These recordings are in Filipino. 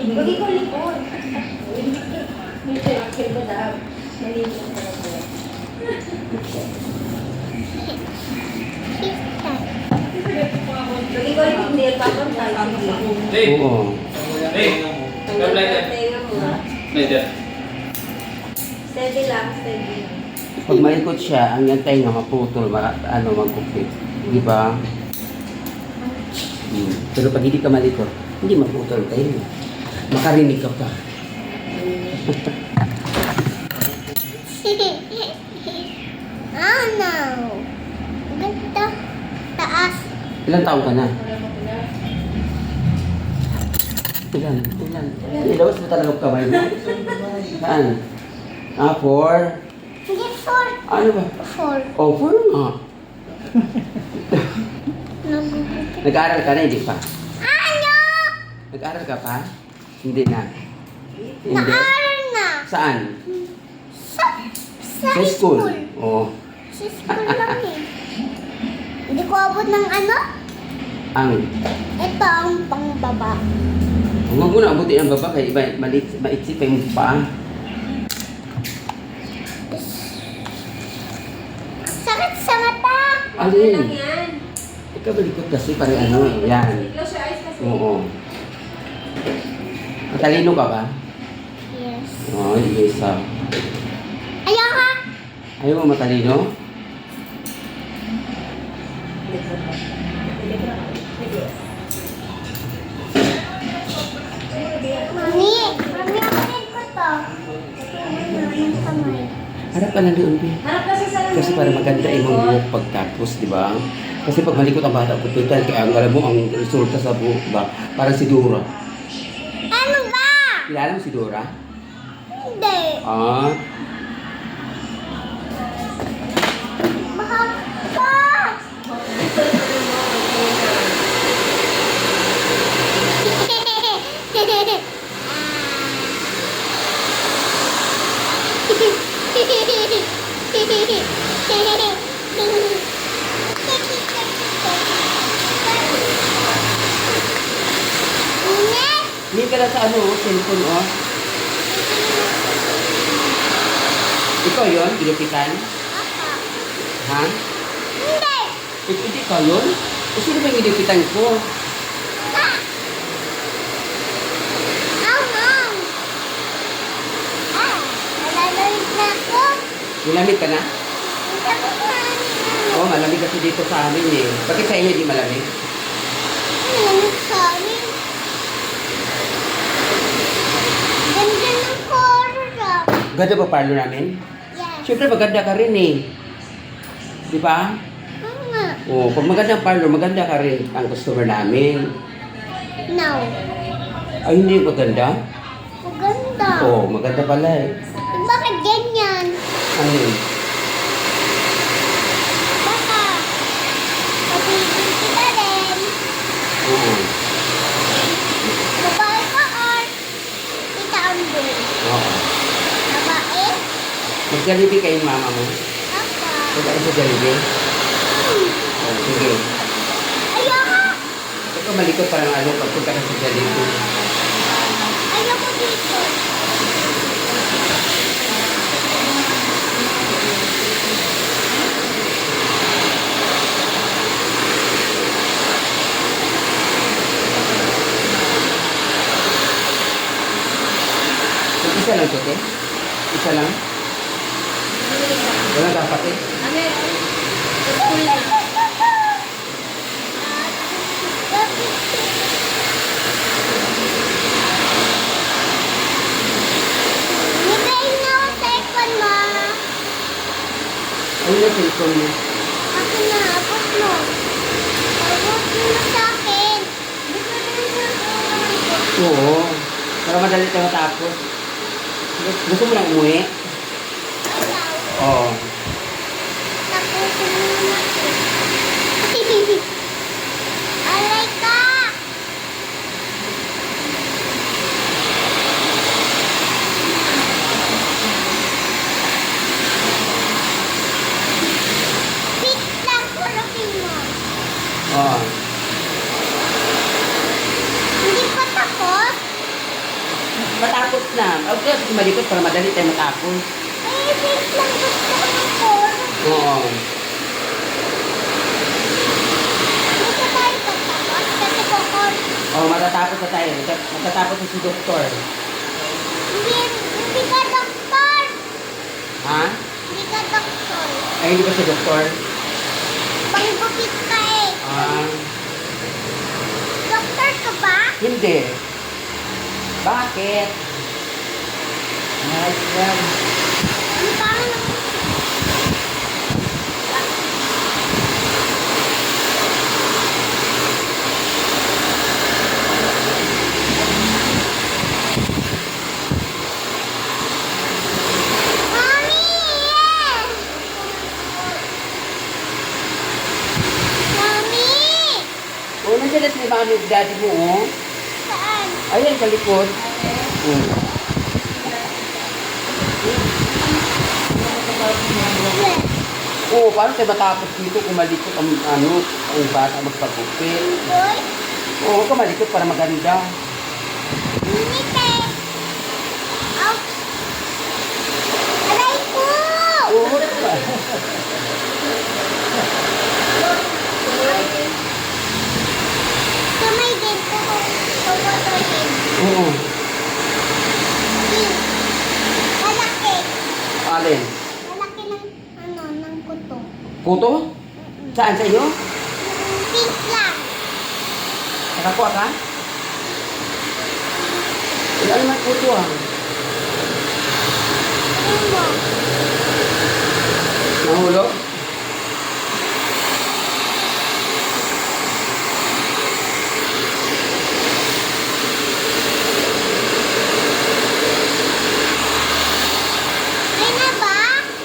Huwag ikaw likod. Medyo akil ko daw. Malinis ko daw. Huwag ikaw likod. Hindi yan papunta. Hey! Oo. Hey! Come like that. Like that. Steady lang, steady lang. Pag malikot siya, ang yung tayo maputol, magkupit. Di ba? Pero pag hindi ka malikot, hindi maputol tayo. Makarinig ka pa. Oh no! Ganda. Taas. Ilang taon ka na? Ilan? Ilabas mo talaga ang kamay mo? Saan? 4? Hindi 4. Ano ba? 4. Oh, 4 nga. Nag-aaral ka na, hindi pa? Ano? Nag-aaral ka pa? Hindi na. Hindi. Naaral na. Saan? Sa school. Oo. Sa school lang eh. Hindi ko abot ng ano? Ito ang pangbaba. Huwag mo na abutin ang baba kaya iba maitsip yung paa. Sakit sa mata. Okay lang Alin? yan. Ikaw balikot kasi pare yan. Close your eyes kasi. Oo. Matalino ka ba? Yes. Oo, yes. Ayaw ka? Ayaw mo matalino? Mami, ako ko to. Ang kamay. Harap ka na doon, Bi. Harap ka sa salamin. Kasi para maganda yung buhok pagtapos, di ba? Kasi pag malikot ang bata, kupitan, kaya ang alam mo, ang resulta sa buhok ba? Parang si Dora. Ano ba? Kilala mo si Dora? Hindi. Ah, Mahaba. hindi ka na sa cellphone, oh. Ikaw yun, gilupitan? Ha? Hindi. Hindi ka yun? O sino ba yung gilupitan ko? Malamig na ako. Nilamig ka na? Tapos na. Oo, malamig kasi dito sa amin eh. Bakit sa inyo di malamig? Malamig sa amin. Ganda ng horror ah. Ganda ba parlo namin? Yes. Siyempre maganda ka rin eh. Di ba? Oo nga. Oo, pag maganda ang parlor, maganda ka rin ang customer namin. No. Ay, hindi maganda? Maganda. Oo, maganda pala eh. Bakit ganyan? Ano yun? Baka pagiging kita rin. Oo. Babae ka or kita ang buhay. Oo. Babae? Mag-Jollibee kayong mama mo? Apa? Pagkain sa Jollibee? Oo, sige. Ayoko. Ikaw malikot parang pagpunta ka sa Jollibee. Ayoko dito. Isa lang ito, te? Isa lang? Wala dapat eh. Ano yun? Sa school na. Nibayin na ako sa ipon mo. Ano na cellphone mo? Ako na, abot mo. Abot mo na sa akin. Oo. Para madali tayo matapos. Gusto mo lang umuwi? Oo. Tapusin mo na ako. Aray ka! Fit lang, purapin mo. Oo. matapos na. Okay, malikot para madali tayo matapos. Eh, wait lang. Gusto ko ng corn. Oo. Gusto tayo tatapos. Kasi ko corn. Oh, matatapos na tayo. Matatapos na si doktor. Hindi ka doktor. Ha? Hindi ka doktor. Ay, hindi ba si doktor? Panggupit ka eh. Ah, Doktor ka ba? hindi. Bakit? Nice one. Ang pangit. Mami! Mami! Oh, nandiyan na si mami at daddy mo, oh. Saan? Ayan, sa likod. Hmm. Oo, paano tayo matapos dito kung malikot ang, ang bata magpagupit? Uy! Oo, kung malikot para maganda. Nite! Ouch! Aray ko! Oo, diba? Kamay din ko. Kukutuhin. Oo. Malaki. Alin? Malaki ng ng kuto. Kuto? Saan sa inyo? Pink lang. Nakakuha ka? Wala naman kuto ah. Ano mo? Nahulog? Ay na ba?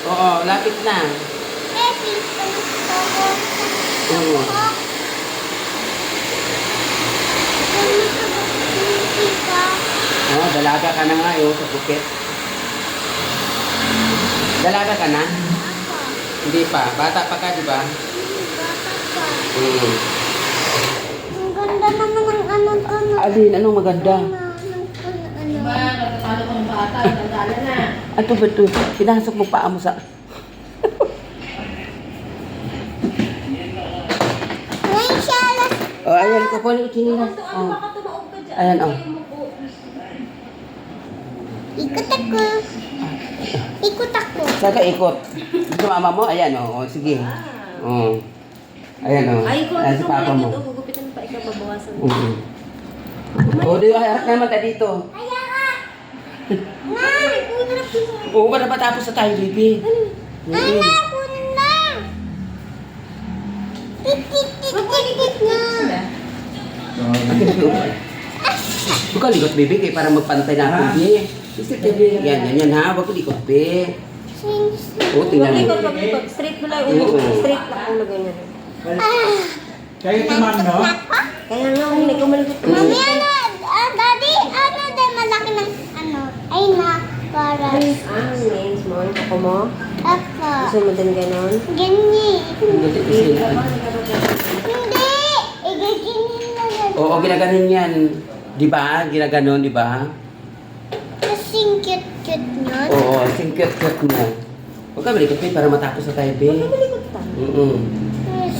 Oo, lapit na. Eh, pink ka ng kuto. Oo. Oo, dalaga ka na nga yun sa bukit. Dalaga ka na? Ako. Hindi pa. Bata pa ka, di ba? Bata pa. Hmm. Ang ganda naman ng ano. Alin, anong maganda? Diba, natatalo ko ng bata, natala na. Ato ba ito? Pinasok mo paa mo sa... Ngayon siya alas. Oh, ayan, kukunin ko chinilas. Ano Oh. baka tumaog ka dyan? Ayan, oh. Ikot ako. Ikot ako. Saan ka ikot? Gusto mama mo? Ayan, oh. Sige. Oh. Ayan, oh. Ay, kung Ayan si papa mo. gugupitan pa ikaw, babawasan. Oh, di ba? Harap naman tayo dito. Kaya ka. Na. Oo, para matapos na tayo, baby. Anak, kunin na. Tik na. Huwag ka likot, baby, kaya para magpantay na ako, baby. Isip, baby. Yan, ha? Huwag ka likot, baby. Oo, tingnan mo. Pag straight mo lang, Oo. straight lang ulo ganyan. Kayo naman, no? Kaya nga, hindi ko malikot. Mami, daddy, din malaki ng ay na, para. Nails mo, yung kako mo. Ako. Gusto mo din ganon? Ganyan. Hindi. Hindi. Igaganyan na lang. Oo, ginaganon yan. Di ba? Ginaganon, di ba? Kasing cute nyo. Oo, singkit-kit mo. Huwag ka malikot, baby, para matapos na tayo, baby. Malikot ka.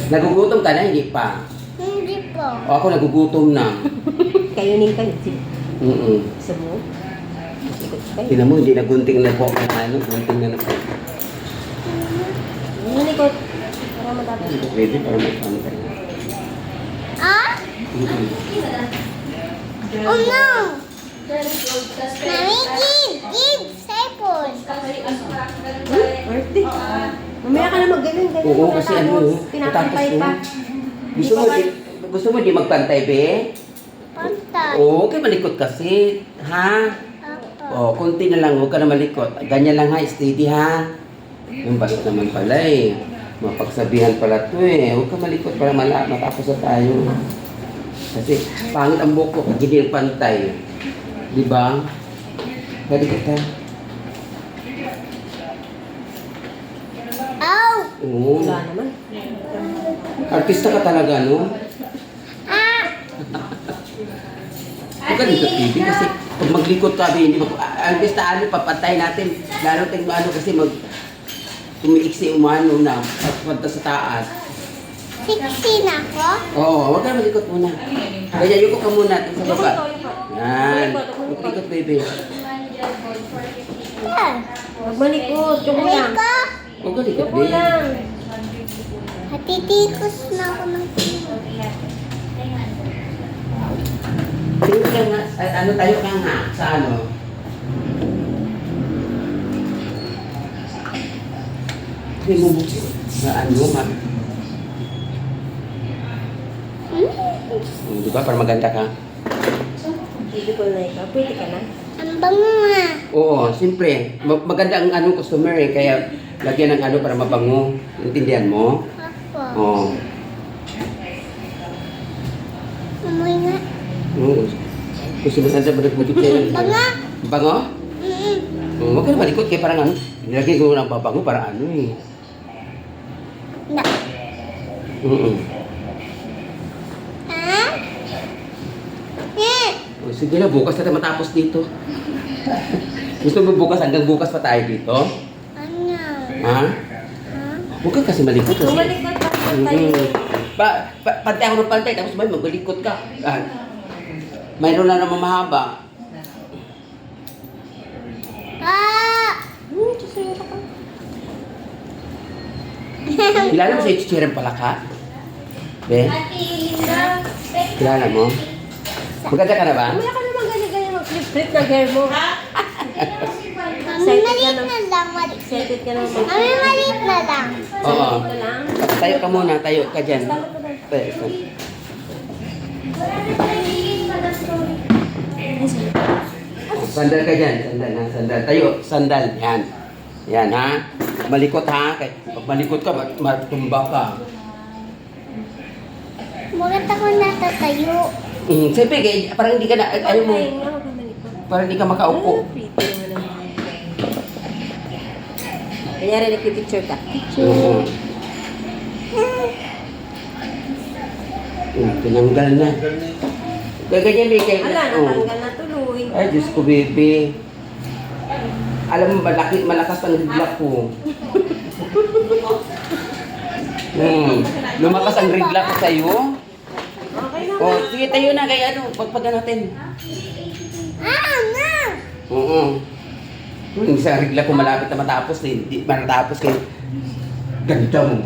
Nagugutom ka na, hindi pa. Hindi po. O ako nagugutom na. Kayo ning kayo. Gusto mo? Malikot kayo. Tingnan mo, hindi nagunting na po. Gunting na po. Malikot. Para matapos. Baby, para magpantay. Ah? Oh no! Mami, give! Cellphone! Birthday. Mamaya ka na mag-ganon. Oo, kasi ano, Pinapantay pa. Gusto mo di magpantay, be? Pantay. Oo, kaya malikot kasi. Ha? Ako. O, konti na lang, huwag ka na malikot. Ganyan lang ha, steady ha. Yung basta naman pala eh. Mapagsabihan pala to eh. Huwag ka malikot para matapos na tayo. Kasi pangit ang buhok ko pag hindi pantay. Di ba? Malikot ha. Ow! Oo. Wala naman. Artista ka talaga, no? Ah! Huwag ka dito, baby, kasi Pag maglikot ka, hindi mag... Ang best na ano, papatay natin. Lalo tayong ano kasi tumiiksi umano na pagpunta sa taas. 16 ako? Oo, huwag ka malikot muna. Kaya yuko ka muna natin sa baba. Yan. Maglikot, baby. Yan. Magmalikot. Yung Alay lang. ko. Huwag ka likot, Yung baby. lang. Hatitikos na ako ng tino. Tingin ka nga, ano tayo ka nga, sa ano? Hindi mo buksan. Sa ano, ma? Di ba? Para maganda ka. Hindi ko na ikaw. Pwede ka na. Ang bango nga. Oo, siyempre. Maganda ang ano customer eh. Kaya lagyan ng ano para mabango. Intindihan mo? Apo. Oo. Amoy nga. Oo. Gusto mo saan sa balat-butik sa'yo? Bango. Bango? Mm-mm. Huwag ka na malikot kaya parang ano. Nilagay ko ng babango para ano eh. Na. Ha? Eh. O, sige na, bukas na tayo matapos dito. Gusto mo hanggang bukas pa tayo dito? Ano? Ha? Ha? Huwag ka kasi malikot kasi. Bumalikot pa tayo. Pantay ako ng pantay, tapos ba magbalikot ka? Mayroon na naman mahaba. Ah! Kilala mo si Chichiren pala ka? Be? Kilala mo? Maganda ka na ba? Mamaya ka naman ganyan-ganyan mag-flip-flip ng hair mo. Mami, maliit na lang. Maliit. Excited ka naman. Mami, maliit na lang. Oo. Ito lang. Tayo ka muna, tayo ka dyan. Tayo ka. Sandal ka dyan, sandal ha, sandal. Tayo, sandal. Yan. Yan ha. Malikot ha. Pag malikot ka, matumba ka. Bakit ako natatayo? Siyempre, parang hindi ka na, ayaw mo, Okay, huwag ka malikot. parang hindi ka makaupo. Pretty naman ang Kanyari, nagpipicture ka. Oo. Tinanggal na. Ganyan, Beke. Ala, natanggal na tuloy. Ay, Diyos ko, baby. Alam mo, malakas ang ridlak ko. Lumakas ang ridlak ko sa'yo. Okay na. Oh, sige, tayo na. Kaya ano, pagpaga natin. Ah, na! Oo. Yung isang ridlak ko malapit na matapos. Hindi matapos kay ganda mo.